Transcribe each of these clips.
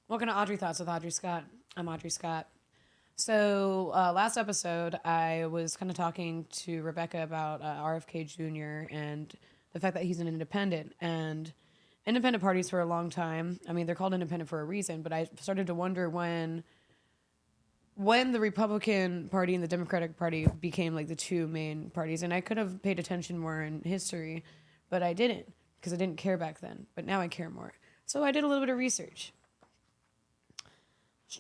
Welcome to Audrey Thoughts with Audrey Scott. I'm Audrey Scott. So, last episode, I was kind of talking to Rebecca about RFK Jr. and the fact that he's an independent. And independent parties for a long time, I mean, they're called independent for a reason, but I started to wonder when the Republican Party and the Democratic Party became like the two main parties. And I could have paid attention more in history, but I didn't because I didn't care back then. But now I care more. So I did a little bit of research.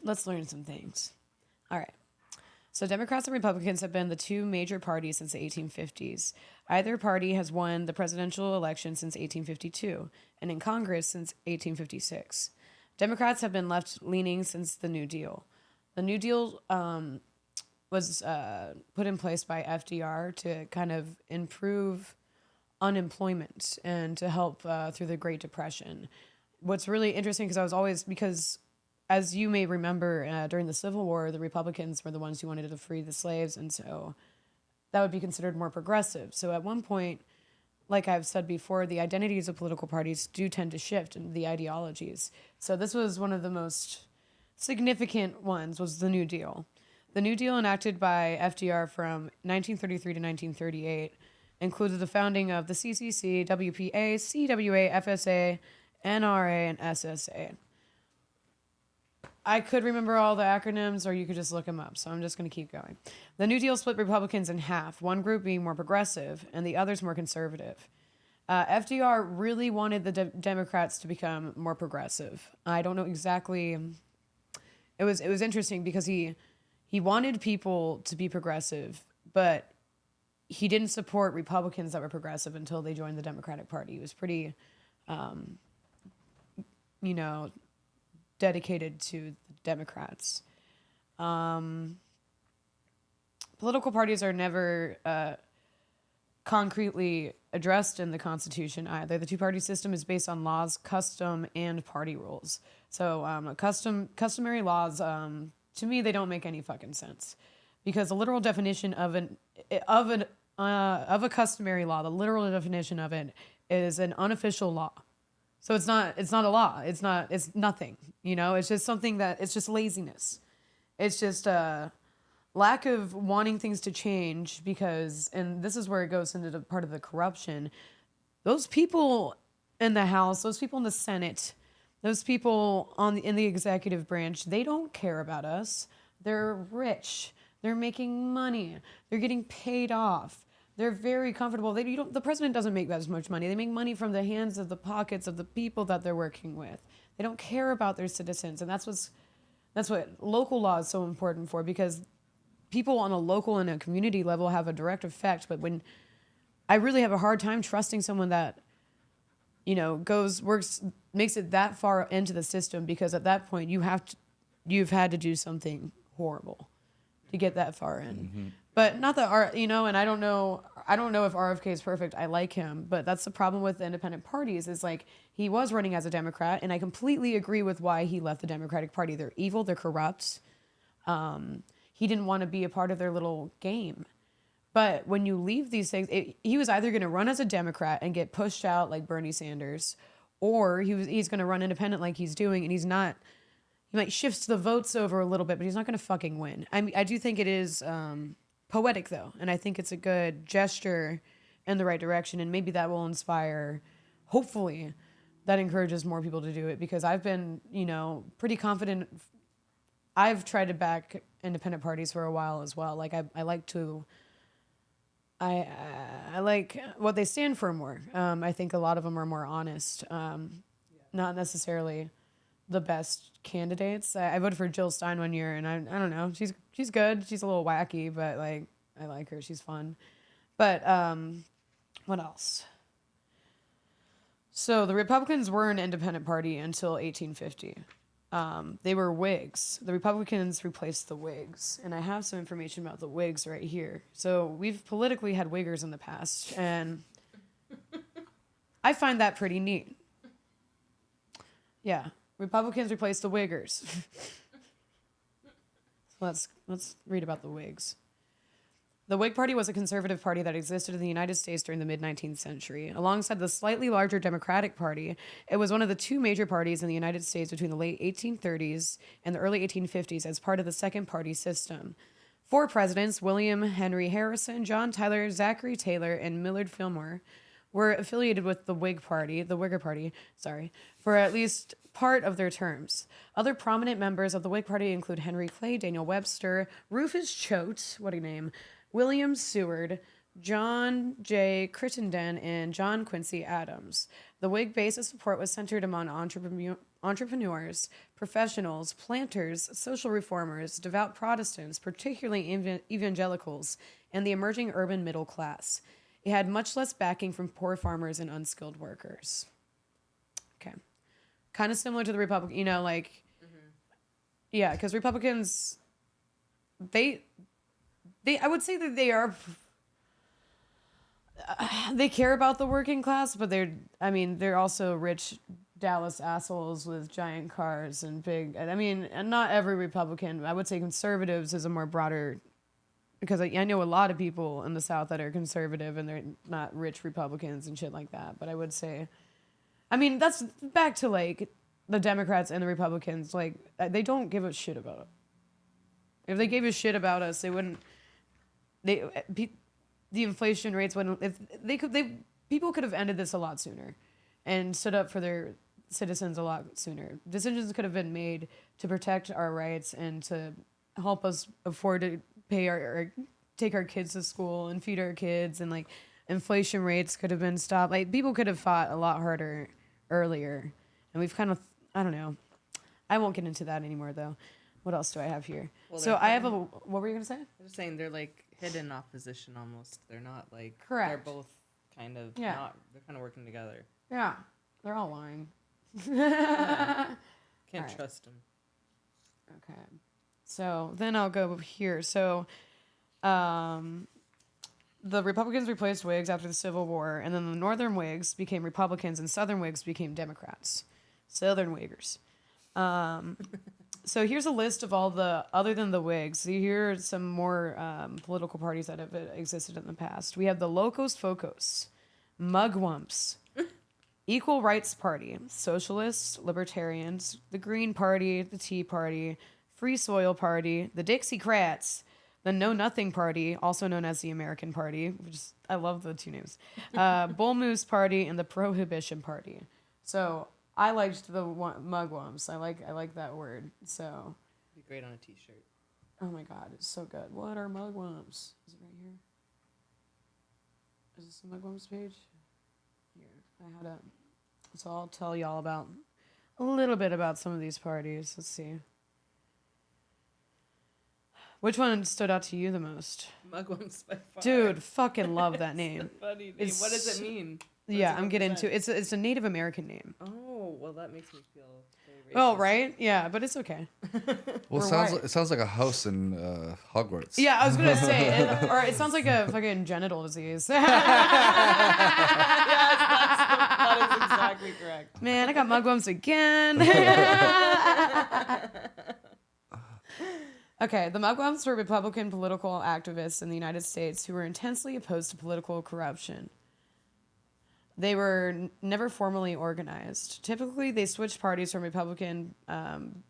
Let's learn some things. All right. So Democrats and Republicans have been the two major parties since the 1850s. Either party has won the presidential election since 1852 and in Congress since 1856. Democrats have been left leaning since the New Deal. The New Deal was put in place by FDR to kind of improve unemployment and to help through the Great Depression. What's really interesting because as you may remember, during the Civil War, the Republicans were the ones who wanted to free the slaves, and so that would be considered more progressive. So at one point, like I've said before, the identities of political parties do tend to shift in the ideologies. So this was one of the most significant ones was the New Deal. The New Deal enacted by FDR from 1933 to 1938 included the founding of the CCC, WPA, CWA, FSA, NRA, and SSA. I could remember all the acronyms, or you could just look them up. So I'm just going to keep going. The New Deal split Republicans in half, one group being more progressive and the others more conservative. FDR really wanted the Democrats to become more progressive. I don't know exactly. It was interesting because he wanted people to be progressive, but he didn't support Republicans that were progressive until they joined the Democratic Party. He was pretty, you know, dedicated to the Democrats. Political parties are never concretely addressed in the Constitution either. The two-party system is based on laws, custom, and party rules. So customary laws, to me, they don't make any fucking sense, because the literal definition of a customary law, the literal definition of it is an unofficial law. So it's not a law. It's nothing. It's just something it's just laziness. It's just a lack of wanting things to change because, and this is where it goes into the part of the corruption. Those people in the House, those people in the Senate, those people in the executive branch, they don't care about us. They're rich. They're making money. They're getting paid off. They're very comfortable. The president doesn't make as much money. They make money from the hands of the pockets of the people that they're working with. They don't care about their citizens, and that's what local law is so important for, because people on a local and a community level have a direct effect. But when I really have a hard time trusting someone that makes it that far into the system, because at that point you've had to do something horrible to get that far in. Mm-hmm. But not that and I don't know if RFK is perfect. I like him, but that's the problem with the independent parties, is like, he was running as a Democrat, and I completely agree with why he left the Democratic Party. They're evil, they're corrupt. He didn't want to be a part of their little game. But when you leave these things, he was either going to run as a Democrat and get pushed out like Bernie Sanders, or he's going to run independent like he's doing, and he's not. He might shift the votes over a little bit, but he's not going to fucking win. I mean, I do think it is poetic, though, and I think it's a good gesture in the right direction, and maybe that will inspire, hopefully, that encourages more people to do it, because I've been, pretty confident. I've tried to back independent parties for a while as well. Like, I like to... I like what they stand for more. I think a lot of them are more honest, not necessarily the best candidates. I voted for Jill Stein one year, and I don't know. She's good. She's a little wacky, but like, I like her. She's fun. But what else? So the Republicans were an independent party until 1850. They were Whigs. The Republicans replaced the Whigs. And I have some information about the Whigs right here. So we've politically had Whiggers in the past, and I find that pretty neat. Yeah, Republicans replaced the Whiggers. So let's read about the Whigs. The Whig Party was a conservative party that existed in the United States during the mid-19th century. Alongside the slightly larger Democratic Party, it was one of the two major parties in the United States between the late 1830s and the early 1850s as part of the second party system. Four presidents, William Henry Harrison, John Tyler, Zachary Taylor, and Millard Fillmore, were affiliated with the Whigger Party, for at least part of their terms. Other prominent members of the Whig Party include Henry Clay, Daniel Webster, Rufus Choate, what a name, William Seward, John J. Crittenden, and John Quincy Adams. The Whig base of support was centered among entrepreneurs, professionals, planters, social reformers, devout Protestants, particularly evangelicals, and the emerging urban middle class. It had much less backing from poor farmers and unskilled workers. Okay. Kind of similar to the Republican, yeah, because Republicans, they, I would say that they care about the working class, but they're also rich Dallas assholes with giant cars and and not every Republican. I would say conservatives is a more broader, because I know a lot of people in the South that are conservative and they're not rich Republicans and shit like that. But I would say, that's back to like the Democrats and the Republicans. Like, they don't give a shit about it. If they gave a shit about us, they wouldn't. The inflation rates wouldn't. If they could, people could have ended this a lot sooner, and stood up for their citizens a lot sooner. Decisions could have been made to protect our rights and to help us afford to pay take our kids to school and feed our kids, and like inflation rates could have been stopped. Like, people could have fought a lot harder earlier, and we've kind of, I don't know. I won't get into that anymore though. What else do I have here? Well, so I have what were you gonna say? I was saying they're like hidden opposition almost. They're not like, correct. They're both kind of not. They're kind of working together. Yeah, they're all lying. Can't trust them. Okay. So then I'll go here. So the Republicans replaced Whigs after the Civil War, and then the Northern Whigs became Republicans, and Southern Whigs became Democrats. Southern Whiggers. So here's a list of all other than the Whigs. So here are some more political parties that have existed in the past. We have the Locos Focos, Mugwumps, Equal Rights Party, Socialists, Libertarians, the Green Party, the Tea Party, Free Soil Party, the Dixiecrats, the Know Nothing Party, also known as the American Party, which is, I love the two names, Bull Moose Party, and the Prohibition Party. So I liked the Mugwumps. I like that word. So be great on a T-shirt. Oh my God, it's so good. What are Mugwumps? Is it right here? Is this the Mugwumps page? Here, I had it. So I'll tell y'all about a little bit about some of these parties. Let's see. Which one stood out to you the most? Mugwumps by far. Dude, fucking love that name. It's a funny name. What does it mean? I'm getting to it. It's a Native American name. Oh, well, that makes me feel very racist. Oh, right? Yeah, but it's okay. Well, it sounds like a house in Hogwarts. Yeah, I was gonna say, it sounds like a fucking genital disease. Yes, that is exactly correct. Man, I got mugwumps again. Okay, the Mugwumps were Republican political activists in the United States who were intensely opposed to political corruption. They were never formally organized. Typically, they switched parties from Republican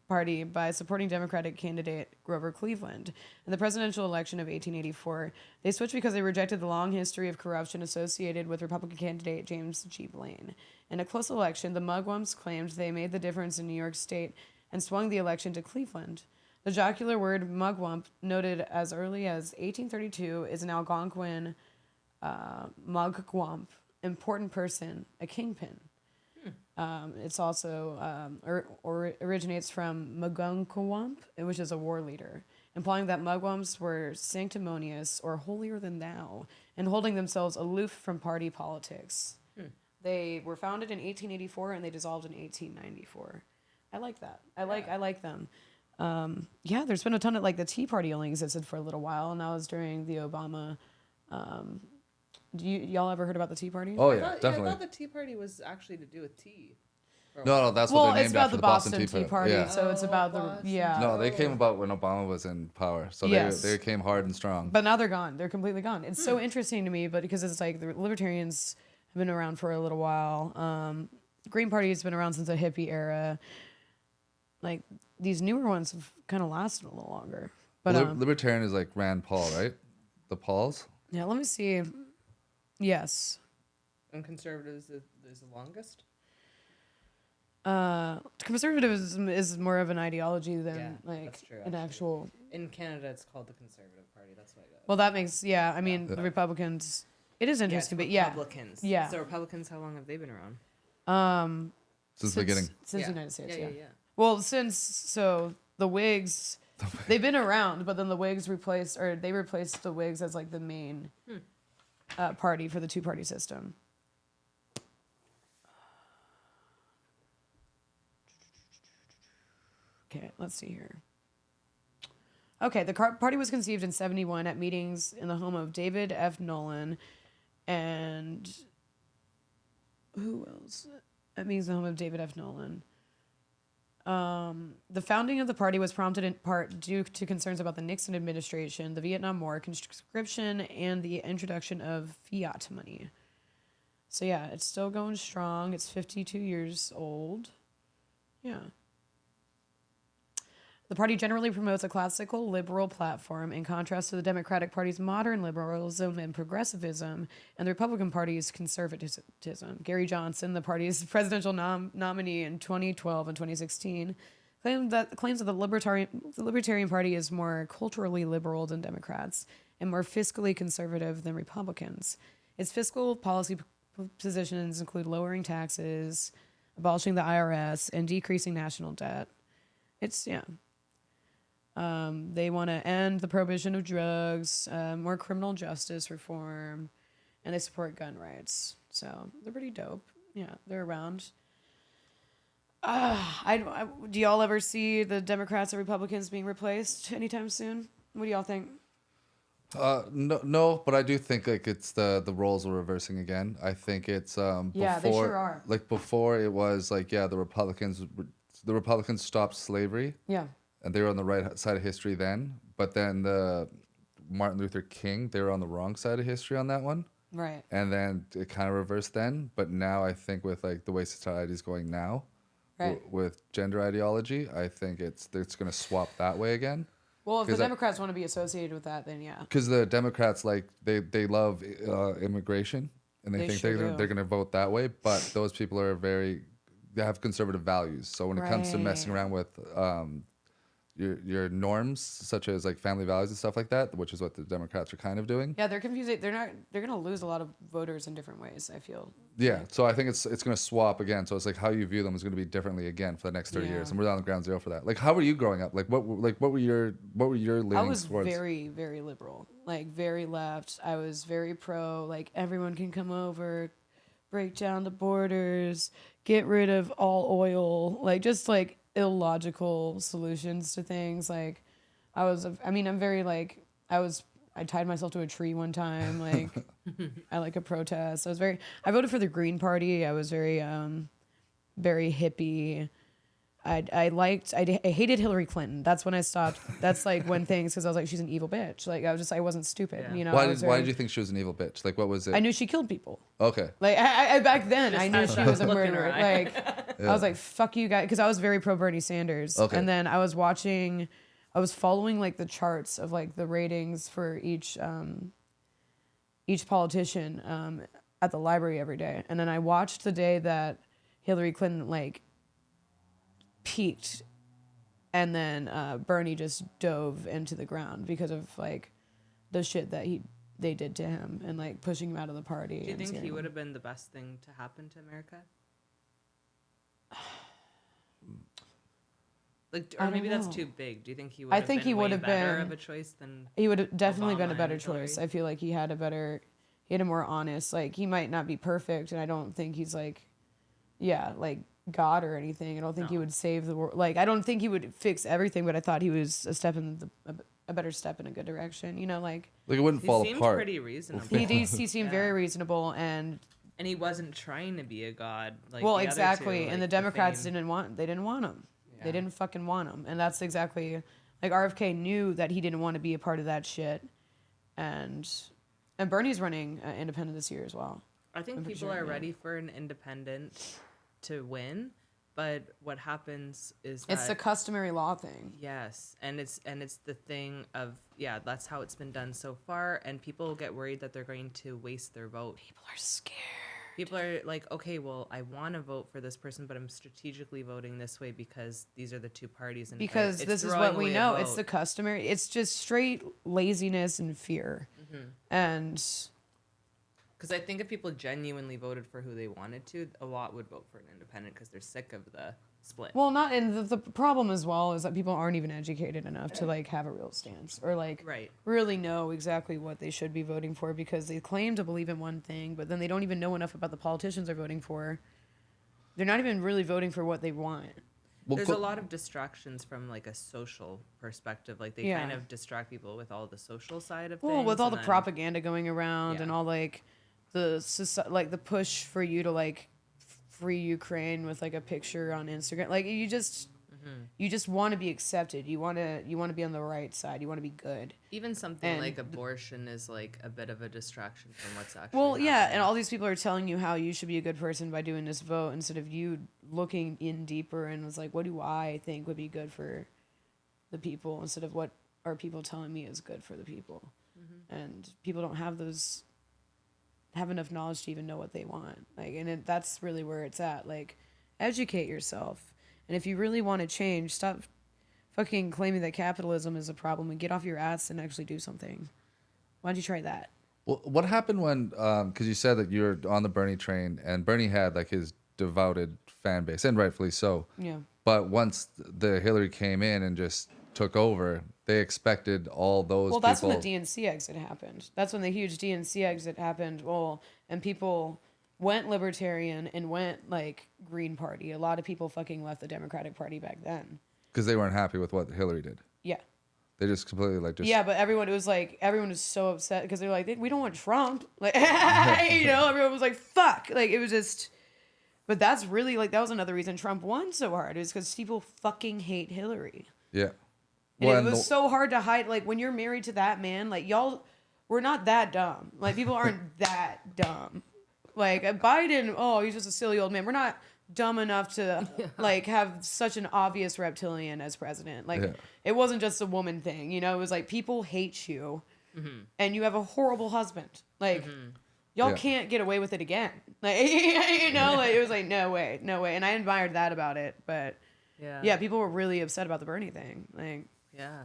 Party by supporting Democratic candidate Grover Cleveland. In the presidential election of 1884, they switched because they rejected the long history of corruption associated with Republican candidate James G. Blaine. In a close election, the Mugwumps claimed they made the difference in New York State and swung the election to Cleveland. The jocular word mugwump, noted as early as 1832, is an Algonquin mugwump, important person, a kingpin. It's also originates from mugunkwump, which is a war leader, implying that mugwumps were sanctimonious or holier than thou, and holding themselves aloof from party politics. They were founded in 1884 and they dissolved in 1894. I like that. I like them. There's been a ton of, like, the Tea Party only existed for a little while, and that was during the Obama. Y'all ever heard about the Tea Party? Oh yeah, definitely. I thought the Tea Party was actually to do with tea. No, that's Well, what they're it's named about after the the Boston Tea Party. Party, Yeah. so it's about the Boston. No, they came about when Obama was in power, so Yes. they came hard and strong. But now they're gone. They're completely gone. It's so interesting to me, but because it's like the libertarians have been around for a little while. Green Party has been around since the hippie era. Like these newer ones have kind of lasted a little longer. But Libertarian is like Rand Paul, right? The Pauls. yeah, let me see. Yes. And conservatives is the longest. Conservatism is more of an ideology than Yeah, like that's true, an actually. actual. In Canada, it's called the Conservative Party. That's why. Well, that makes I mean, the Republicans. It is interesting, but yeah. Republicans. Yeah. So Republicans, how long have they been around? Since the beginning. Since Yeah. the United States. Yeah. Well, the Whigs, they've been around, but then the Whigs replaced the Whigs as like the main party for the two-party system. Okay, let's see here. Okay, the party was conceived in 1971 at meetings in the home of David F. Nolan and who else? At meetings in the home of David F. Nolan. The founding of the party was prompted in part due to concerns about the Nixon administration, the Vietnam War, conscription, and the introduction of fiat money. So yeah, it's still going strong. It's 52 years old. Yeah. The party generally promotes a classical liberal platform in contrast to the Democratic Party's modern liberalism and progressivism and the Republican Party's conservatism. Gary Johnson, the party's presidential nominee in 2012 and 2016, claims that the Libertarian Party is more culturally liberal than Democrats and more fiscally conservative than Republicans. Its fiscal policy positions include lowering taxes, abolishing the IRS, and decreasing national debt. They want to end the prohibition of drugs, more criminal justice reform, and they support gun rights. So they're pretty dope. Yeah, they're around. Do y'all ever see the Democrats or Republicans being replaced anytime soon? What do y'all think? No, but I do think like it's the roles are reversing again. I think it's Yeah, they sure are. Like before, it was like the Republicans stopped slavery. Yeah. And they were on the right side of history then, but then the Martin Luther King, they were on the wrong side of history on that one. Right. And then it kind of reversed then, but now I think with like the way society is going now, Right. with gender ideology, I think it's going to swap that way again. Well, if the Democrats want to be associated with that, then yeah. Because the Democrats they love immigration, and they think sure they're going to vote that way, but those people are they have conservative values. So when it comes to messing around with your norms, such as like family values and stuff like that, which is what the Democrats are kind of doing. Yeah, they're confusing. They're gonna lose a lot of voters in different ways, I feel. Yeah, so I think it's going to swap again. So it's like how you view them is going to be differently again for the next 30 years, and we're on the ground zero for that. Like, how were you growing up? Like, what were your leanings I was towards? very, very liberal, like very left. I was very pro, like everyone can come over, break down the borders, get rid of all oil, like just like illogical solutions to things. Like I'm very like I tied myself to a tree one time, like I like a protest. I voted for the Green Party. I was very very hippie. I hated Hillary Clinton. That's when I stopped. That's like when things, because I was like, she's an evil bitch. Like I wasn't stupid. Yeah. You know. Why did you think she was an evil bitch? Like, what was it? I knew she killed people. Okay. Like I back then, I knew had she that was a look in murderer. her eye. Like I was like, "Fuck you guys," because I was very pro Bernie Sanders. Okay. And then I was following like the charts of like the ratings for each politician at the library every day, and then I watched the day that Hillary Clinton like peaked, and then Bernie just dove into the ground because of like the shit that they did to him and like pushing him out of the party. Do you think he would have been the best thing to happen to America? Like, or I maybe don't that's know. too big. Do you think he would? I have think been he way would have better been of a choice than He would have definitely been a Obama better and choice. Hillary? I feel like he had a more honest, like he might not be perfect, and I don't think he's like God or anything. I don't think he would save the world. Like I don't think he would fix everything, but I thought he was a better step in a good direction. You know, like Like it wouldn't he fall seemed apart. pretty reasonable? he seemed very reasonable, and And he wasn't trying to be a god. Like well, the other exactly. two, And the like, Democrats fame. didn't want him. They Yeah. didn't fucking want him. And that's exactly like RFK knew that he didn't want to be a part of that shit. And Bernie's running independent this year as well. I think I'm pretty people sure, are yeah. ready for an independent to win, but what happens is that It's the customary law thing. yes, and it's the thing of that's how it's been done so far, and people get worried that they're going to waste their vote. People are scared. People are like, okay, well, I want to vote for this person, but I'm strategically voting this way because these are the two parties, and Because it's this is throwing what we away a know. It's vote. the customary. It's just straight laziness and fear. Mm-hmm. And Because I think if people genuinely voted for who they wanted to, a lot would vote for an independent because they're sick of the split. well, not and the problem as well is that people aren't even educated enough to like have a real stance or like Right. really know exactly what they should be voting for because they claim to believe in one thing, but then they don't even know enough about the politicians they're voting for. They're not even really voting for what they want. Well, There's a lot of distractions from like a social perspective. Like they Yeah. kind of distract people with all the social side of Well, things. with all and the then- propaganda going around Yeah. and all like like the push for you to like free Ukraine with like a picture on Instagram, like you just want to be accepted. You want to be on the right side. You want to be good. Even something and like abortion is like a bit of a distraction from what's actually Well, yeah, happening. and all these people are telling you how you should be a good person by doing this vote instead of you looking in deeper and was like, what do I think would be good for the people instead of what are people telling me is good for the people. And people don't have enough knowledge to even know what they want. Like, and that's really where it's at. Like, educate yourself. And if you really want to change, stop fucking claiming that capitalism is a problem and get off your ass and actually do something. Why don't you try that? Well, what happened when? Because you said that you were on the Bernie train, and Bernie had like his devoted fan base, and rightfully so. Yeah. But once the Hillary came in and just took over, they expected all those. Well, that's people. when the DNC exit happened. That's when the huge DNC exit happened. Well, and people went libertarian and went like Green Party. A lot of people fucking left the Democratic Party back then. Because they weren't happy with what Hillary did. Yeah. They just completely like just. Yeah, but everyone was so upset because they're like, we don't want Trump. Like, everyone was like, fuck. Like, it was just. But that's really like that was another reason Trump won so hard is because people fucking hate Hillary. Yeah. And Well, it was so hard to hide. Like when you're married to that man, like y'all, we're not that dumb. Like people aren't that dumb. Like Biden, oh, he's just a silly old man. We're not dumb enough to like have such an obvious reptilian as president. Like it wasn't just a woman thing, It was like people hate you, and you have a horrible husband. Like y'all can't get away with it again. Like like it was like no way. And I admired that about it, but yeah, people were really upset about the Bernie thing. Like. Yeah.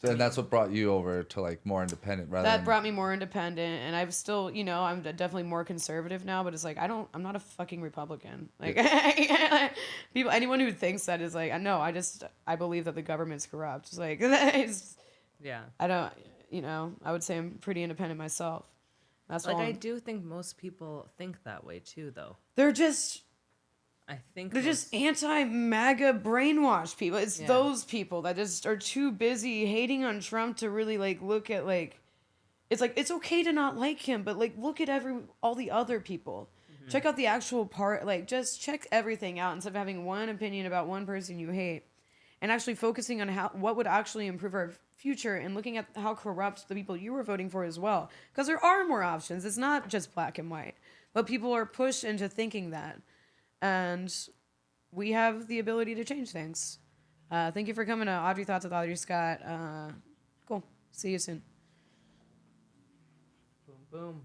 So, and that's what brought you over to like more independent rather That than. brought me more independent, and I've still, I'm definitely more conservative now. But it's like I'm not a fucking Republican. Like anyone who thinks that is like, no, I believe that the government's corrupt. It's like, Yeah. I don't, I would say I'm pretty independent myself. That's Like why I do think most people think that way too, though. they're just They're anti-MAGA brainwashed people. It's Yeah. those people that just are too busy hating on Trump to really like look at like. It's like it's okay to not like him, but like look at all the other people. Check out the actual part. Like just check everything out instead of having one opinion about one person you hate, and actually focusing on what would actually improve our future and looking at how corrupt the people you were voting for as well. Because there are more options. It's not just black and white, but people are pushed into thinking that. And we have the ability to change things. Thank you for coming to Audrey Thoughts with Audrey Scott. Cool. See you soon. boom, boom.